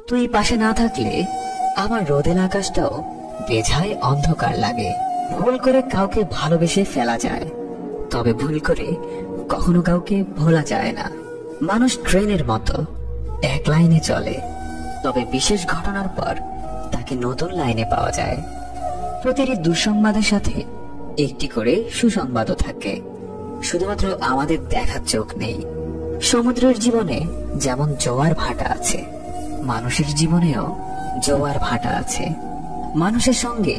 তুই পাশে না থাকলে আমার রোদেলা আকাশটাও বেঝায় অন্ধকার লাগে। ভুল করে কাউকে ভালোবেসে ফেলা যায়, তবে ভুল করে কখনো কাউকে ভোলা যায় না। মানুষ ট্রেনের মতো এক লাইনে চলে, তবে বিশেষ ঘটনার পর তাকে নতুন লাইনে পাওয়া যায়। প্রতিটি দুঃসংবাদের সাথে একটি করে সুসংবাদও থাকে, শুধুমাত্র আমাদের দেখার চোখ নেই। সমুদ্রের জীবনে যেমন জোয়ার ভাটা আছে, মানুষের জীবনেও জোয়ার ভাটা আছে। মানুষের সঙ্গে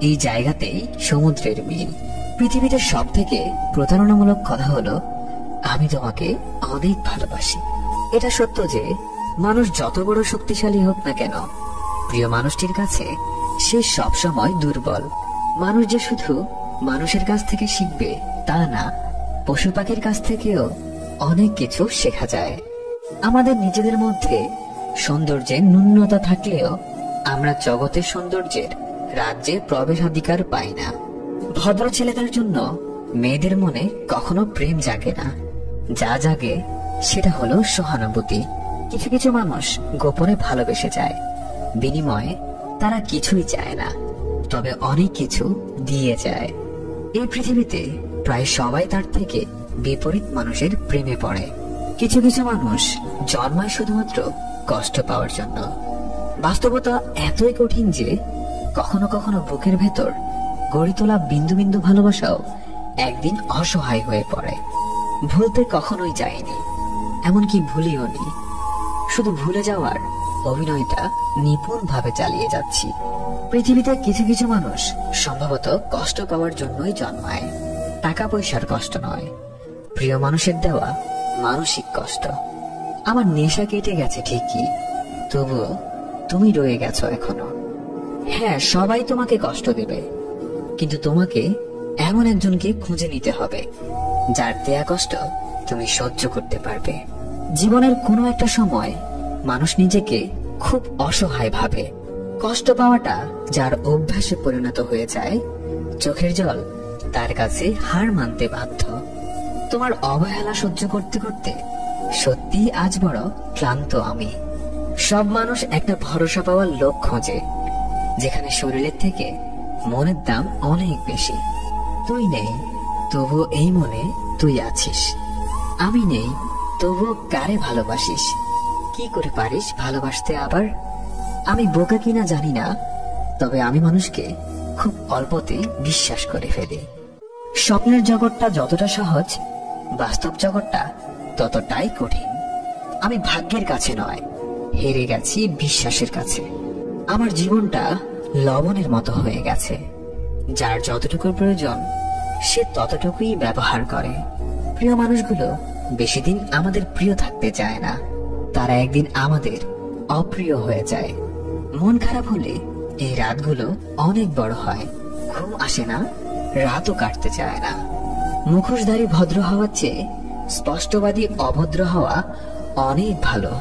এই জায়গাতেই সমুদ্রের মিল। পৃথিবীতে সব থেকে প্রতারণামূলক কথা হলো, আমি তোমাকে অনেক ভালোবাসি। এটা সত্য যে মানুষ যত বড় শক্তিশালী হোক না কেন, প্রিয় মানুষটির কাছে সে সবসময় দুর্বল। মানুষ যে শুধু মানুষের কাছ থেকে শিখবে তা না, পশু পাখির কাছ থেকেও অনেক কিছু শেখা যায়। আমাদের নিজেদের মধ্যে সৌন্দর্যের ন্যূনতা থাকলেও আমরা জগতের সৌন্দর্যের রাজ্যে প্রবেশাধিকার পাই না। ভদ্র ছেলেদের জন্য মেয়েদের মনে কখনো প্রেম জাগে না, যা জাগে সেটা হলো সহানুভূতি। কিছু কিছু মানুষ গোপনে ভালোবেসে যায়, বিনিময়ে তারা কিছুই চায় না, তবে অনেক কিছু দিয়ে যায়। এই পৃথিবীতে প্রায় সবাই তার থেকে বিপরীত মানুষের প্রেমে পড়ে। কিছু কিছু মানুষ জন্মায় শুধুমাত্র কষ্ট পাওয়ার জন্য। বাস্তবতা এতই কঠিন যে কখনো কখনো বুকের ভেতর গড়ে তোলা বিন্দু বিন্দু ভালোবাসাও একদিন অসহায় হয়ে পড়ে। ভুলতে কখনোই যায়নি, এমনকি ভুলিও নি। শুধু ভুলে যাওয়ার অভিনয়টা নিপুণ ভাবে চালিয়ে যাচ্ছি। পৃথিবীতে কিছু কিছু মানুষ সম্ভবত কষ্ট পাওয়ার জন্যই জন্মায়, টাকা পয়সার কষ্ট নয়, প্রিয় মানুষের দেওয়া মানসিক কষ্ট। আমার নেশা কেটে গেছে ঠিকই, তবুও তুমি রয়ে গেছো এখনো। হ্যাঁ, সবাই তোমাকে কষ্ট দেবে, কিন্তু তোমাকে এমন একজনকে খুঁজে নিতে হবে যার দেয়া কষ্ট তুমি সহ্য করতে পারবে। জীবনের কোনো একটা সময় মানুষ নিজেকে খুব অসহায় ভাবে। কষ্ট পাওয়াটা যার অভ্যাসে পরিণত হয়ে যায়, চোখের জল তার কাছে হার মানতে বাধ্য। তোমার অবহেলা সহ্য করতে করতে সত্যি আজ বড় ক্লান্ত আমি। সব মানুষ একটা ভরসা পাওয়ার লোক খোঁজে, যেখানে শরীরের থেকে মনের দাম অনেক বেশি। তুই নেই, তবুও এই মনে তুই আছিস। আমি নেই, তবুও কারে ভালোবাসিস। কি করে পারিস ভালোবাসতে আবার? আমি বোকা কিনা জানি না, তবে আমি মানুষকে খুব অল্পতে বিশ্বাস করে ফেলি। স্বপ্নের জগৎটা যতটা সহজ, বাস্তব জগৎটা ততটাই কঠিন। আমি ভাগ্যের কাছে নয়, হেরে গেছি বিশ্বাসের কাছে। আমার জীবনটা লবণের মতো হয়ে গেছে, যার যতটুকু প্রয়োজন সে ততটুকুই ব্যবহার করে। প্রিয় মানুষগুলো বেশি দিন আমাদের প্রিয় থাকতে চায় না, তারা একদিন আমাদের অপ্রিয় হয়ে যায়। মন খারাপ হলে এই রাতগুলো অনেক বড় হয়, ঘুম আসে না, রাতও কাটতে চায় না। মুখোশধারী ভদ্র হওয়ার চেয়ে স্পষ্টবাদী অভদ্র হওয়া অনেক ভালো।